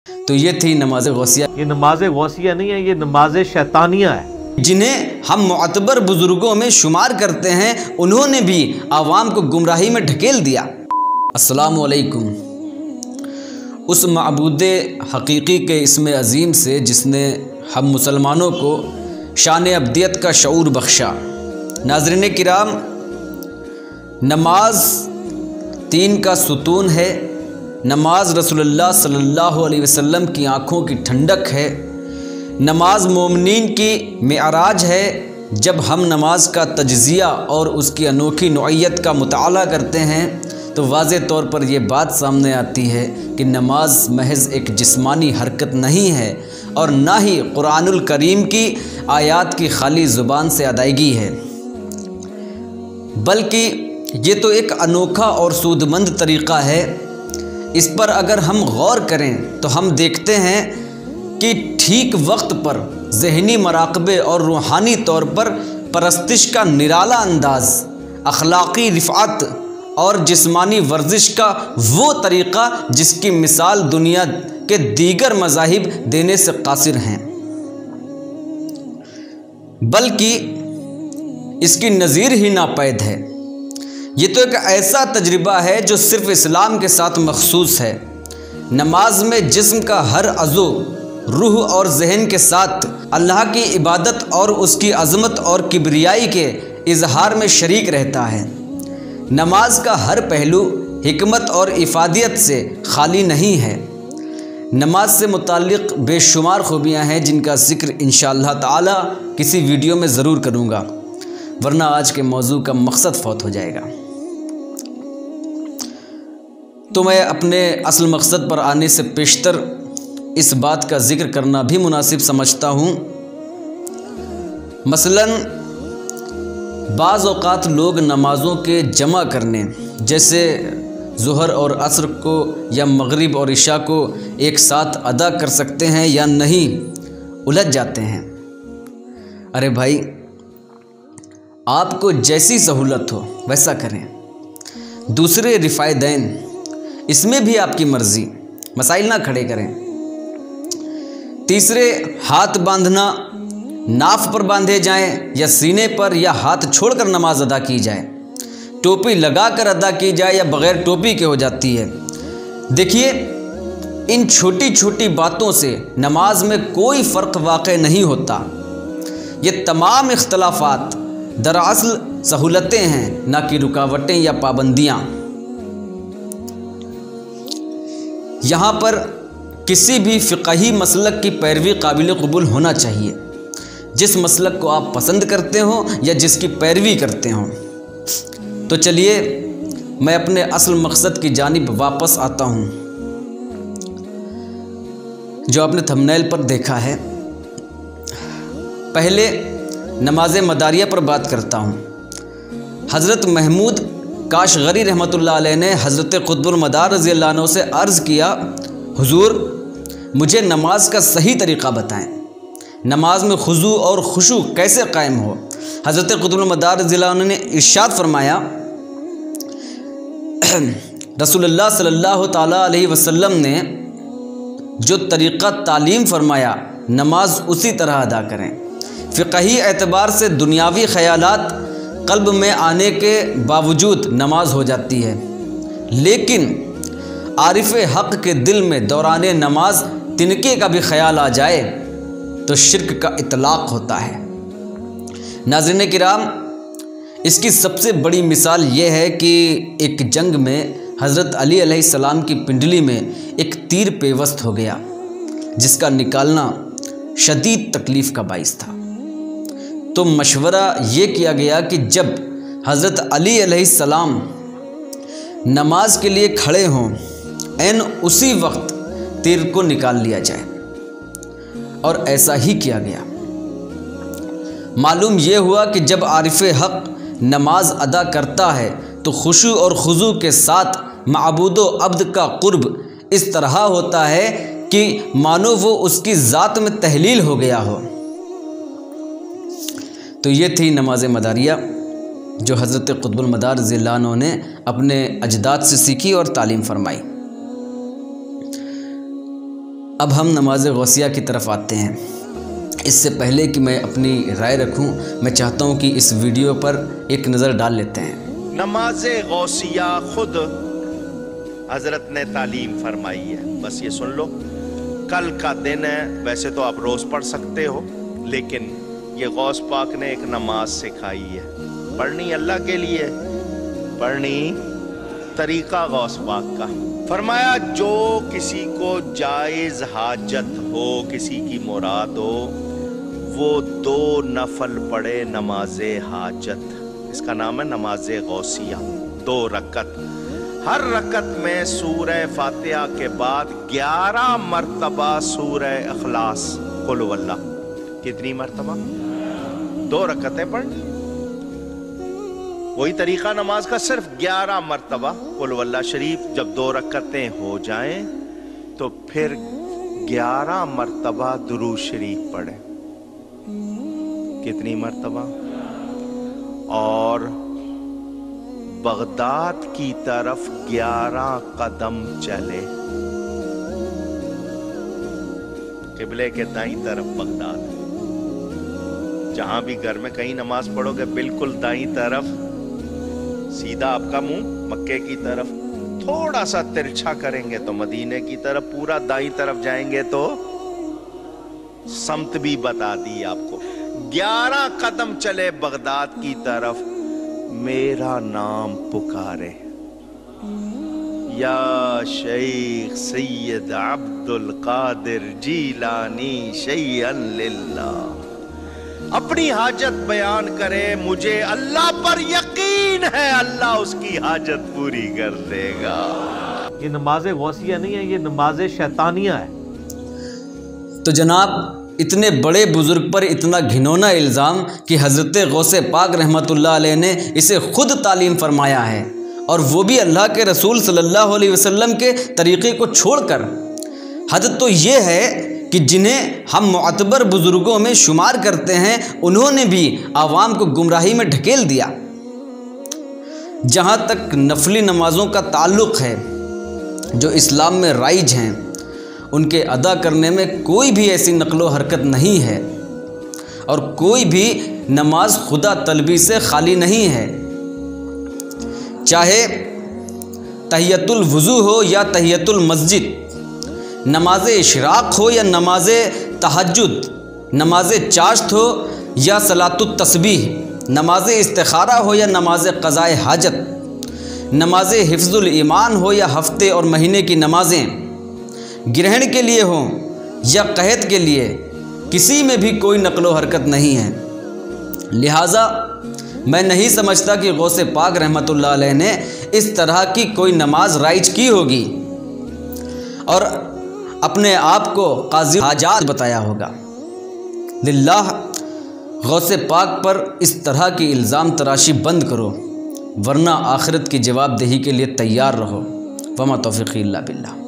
تو یہ تھی نماز غوثیہ۔ یہ نماز غوثیہ نہیں ہے، یہ نماز شیطانیہ ہے۔ جنہیں ہم معتبر بزرگوں میں شمار کرتے ہیں، انہوں نے بھی عوام کو گمراہی میں ڈھکیل دیا۔ السلام علیکم۔ اس معبود حقیقی کے اسم عظیم سے جس نے ہم مسلمانوں کو شان ابدیت کا شعور بخشا۔ ناظرین کرام، نماز دین کا ستون ہے، نماز رسول اللہ صلی اللہ علیہ وسلم کی آنکھوں کی ٹھنڈک ہے، نماز مومنین کی معراج ہے۔ جب ہم نماز کا تجزیہ اور اس کی انوکھی نوعیت کا مطالعہ کرتے ہیں تو واضح طور پر یہ بات سامنے آتی ہے کہ نماز محض ایک جسمانی حرکت نہیں ہے اور نہ ہی قرآن الکریم کی آیات کی خالی زبان سے ادائیگی ہے، بلکہ یہ تو ایک انوکھا اور سودمند طریقہ ہے۔ اس پر اگر ہم غور کریں تو ہم دیکھتے ہیں کہ ٹھیک وقت پر ذہنی مراقبے اور روحانی طور پر پرستش کا نرالا انداز، اخلاقی رفعت اور جسمانی ورزش کا وہ طریقہ جس کی مثال دنیا کے دیگر مذاہب دینے سے قاصر ہیں، بلکہ اس کی نظیر ہی ناپید ہے۔ یہ تو ایک ایسا تجربہ ہے جو صرف اسلام کے ساتھ مخصوص ہے۔ نماز میں جسم کا ہر عضو روح اور ذہن کے ساتھ اللہ کی عبادت اور اس کی عظمت اور کبریائی کے اظہار میں شریک رہتا ہے۔ نماز کا ہر پہلو حکمت اور افادیت سے خالی نہیں ہے۔ نماز سے متعلق بے شمار خوبیاں ہیں جن کا ذکر انشاءاللہ تعالی کسی ویڈیو میں ضرور کروں گا، ورنہ آج کے موضوع کا مقصد فوت ہو جائے گا۔ تو میں اپنے اصل مقصد پر آنے سے پیشتر اس بات کا ذکر کرنا بھی مناسب سمجھتا ہوں۔ مثلاً بعض اوقات لوگ نمازوں کے جمع کرنے، جیسے ظہر اور عصر کو یا مغرب اور عشاء کو ایک ساتھ ادا کر سکتے ہیں یا نہیں، الجھ جاتے ہیں۔ ارے بھائی، آپ کو جیسی سہولت ہو ویسا کریں۔ دوسرے رفع دین، اس میں بھی آپ کی مرضی، مسائل نہ کھڑے کریں۔ تیسرے، ہاتھ باندھنا، ناف پر باندھے جائیں یا سینے پر یا ہاتھ چھوڑ کر نماز ادا کی جائے، ٹوپی لگا کر ادا کی جائے یا بغیر ٹوپی کے ہو جاتی ہے۔ دیکھیے، ان چھوٹی چھوٹی باتوں سے نماز میں کوئی فرق واقع نہیں ہوتا۔ یہ تمام اختلافات دراصل سہولتیں ہیں، نہ کہ رکاوٹیں یا پابندیاں۔ یہاں پر کسی بھی فقہی مسلک کی پیروی قابل قبول ہونا چاہیے، جس مسلک کو آپ پسند کرتے ہوں یا جس کی پیروی کرتے ہوں۔ تو چلیے میں اپنے اصل مقصد کی جانب واپس آتا ہوں، جو آپ نے تھمبنیل پر دیکھا ہے۔ پہلے نماز مداریہ پر بات کرتا ہوں۔ حضرت محمود کاشغری رحمۃ اللہ علیہ نے حضرت قطب المدار رضی اللہ عنہ سے عرض کیا، حضور مجھے نماز کا صحیح طریقہ بتائیں، نماز میں خضوع اور خشوع کیسے قائم ہو؟ حضرت قطب المدار رضی اللہ عنہ نے ارشاد فرمایا، رسول اللہ صلی اللہ تعالیٰ علیہ وسلم نے جو طریقہ تعلیم فرمایا نماز اسی طرح ادا کریں۔ فقہی اعتبار سے دنیاوی خیالات قلب میں آنے کے باوجود نماز ہو جاتی ہے، لیکن عارف حق کے دل میں دوران نماز تنکے کا بھی خیال آ جائے تو شرک کا اطلاق ہوتا ہے۔ ناظرین کرام، اس کی سب سے بڑی مثال یہ ہے کہ ایک جنگ میں حضرت علی علیہ السلام کی پنڈلی میں ایک تیر پیوست ہو گیا، جس کا نکالنا شدید تکلیف کا باعث تھا۔ تو مشورہ یہ کیا گیا کہ جب حضرت علی علیہ السلام نماز کے لیے کھڑے ہوں، عین اسی وقت تیر کو نکال لیا جائے، اور ایسا ہی کیا گیا۔ معلوم یہ ہوا کہ جب عارف حق نماز ادا کرتا ہے تو خشوع اور خضوع کے ساتھ معبود و عبد کا قرب اس طرح ہوتا ہے کہ مانو وہ اس کی ذات میں تحلیل ہو گیا ہو۔ تو یہ تھی نماز مداریہ، جو حضرت قطب المدار رضی اللہ عنہ نے اپنے اجداد سے سیکھی اور تعلیم فرمائی۔ اب ہم نماز غوثیہ کی طرف آتے ہیں۔ اس سے پہلے کہ میں اپنی رائے رکھوں، میں چاہتا ہوں کہ اس ویڈیو پر ایک نظر ڈال لیتے ہیں۔ نماز غوثیہ خود حضرت نے تعلیم فرمائی ہے، بس یہ سن لو۔ کل کا دن ہے، ویسے تو آپ روز پڑھ سکتے ہو، لیکن یہ غوث پاک نے ایک نماز سکھائی ہے، پڑھنی اللہ کے لیے، پڑھنی طریقہ غوث پاک کا۔ فرمایا جو کسی کو جائز حاجت ہو، کسی کی مراد ہو، وہ 2 نفل پڑھے نماز حاجت، اس کا نام ہے نماز غوثیہ، 2 رکعت، ہر رکعت میں سورہ فاتحہ کے بعد 11 مرتبہ سورہ اخلاص، قل هو اللہ۔ کتنی مرتبہ؟ 2 رکعتیں پڑھ، وہی طریقہ نماز کا، صرف 11 مرتبہ قل هو اللہ شریف۔ جب 2 رکعتیں ہو جائیں تو پھر 11 مرتبہ درود شریف پڑھیں۔ کتنی مرتبہ؟ اور بغداد کی طرف 11 قدم چلے، قبلے کے دائیں طرف بغداد، جہاں بھی گھر میں کہیں نماز پڑھو گے بالکل دائیں طرف، سیدھا آپ کا منہ مکے کی طرف، تھوڑا سا ترچھا کریں گے تو مدینے کی طرف، پورا دائیں طرف جائیں گے تو سمت بھی بتا دی آپ کو۔ 11 قدم چلے بغداد کی طرف، میرا نام پکارے، یا شیخ سید عبد القادر جیلانی شیئا للہ، اپنی حاجت بیان کرے، مجھے اللہ پر یقین ہے اللہ اس کی حاجت پوری کر دے گا۔ یہ نماز غوثیہ نہیں ہے، یہ نماز شیطانیہ ہے۔ تو جناب اتنے بڑے بزرگ پر اتنا گھنونا الزام کہ حضرت غوث پاک رحمۃ اللہ علیہ نے اسے خود تعلیم فرمایا ہے، اور وہ بھی اللہ کے رسول صلی اللہ علیہ وسلم کے طریقے کو چھوڑ کر۔ حد تو یہ ہے کہ جنہیں ہم معتبر بزرگوں میں شمار کرتے ہیں، انہوں نے بھی عوام کو گمراہی میں ڈھکیل دیا۔ جہاں تک نفلی نمازوں کا تعلق ہے جو اسلام میں رائج ہیں، ان کے ادا کرنے میں کوئی بھی ایسی نقل و حرکت نہیں ہے، اور کوئی بھی نماز خدا طلبی سے خالی نہیں ہے، چاہے تحیۃ الوضو ہو یا تحیۃ المسجد، نماز اشراق ہو یا نماز تہجد، نماز چاشت ہو یا صلاۃ التسبیح، نماز استخارہ ہو یا نماز قضاء حاجت، نماز حفظ الایمان ہو یا ہفتے اور مہینے کی نمازیں، گرہن کے لیے ہوں یا قحط کے لیے، کسی میں بھی کوئی نقل و حرکت نہیں ہے۔ لہٰذا میں نہیں سمجھتا کہ غوث پاک رحمۃ اللہ علیہ نے اس طرح کی کوئی نماز رائج کی ہوگی اور اپنے آپ کو قاضی حاجات بتایا ہوگا۔ للہ غوث پاک پر اس طرح کی الزام تراشی بند کرو، ورنہ آخرت کی جواب دہی کے لیے تیار رہو۔ وما توفیقی الا باللہ۔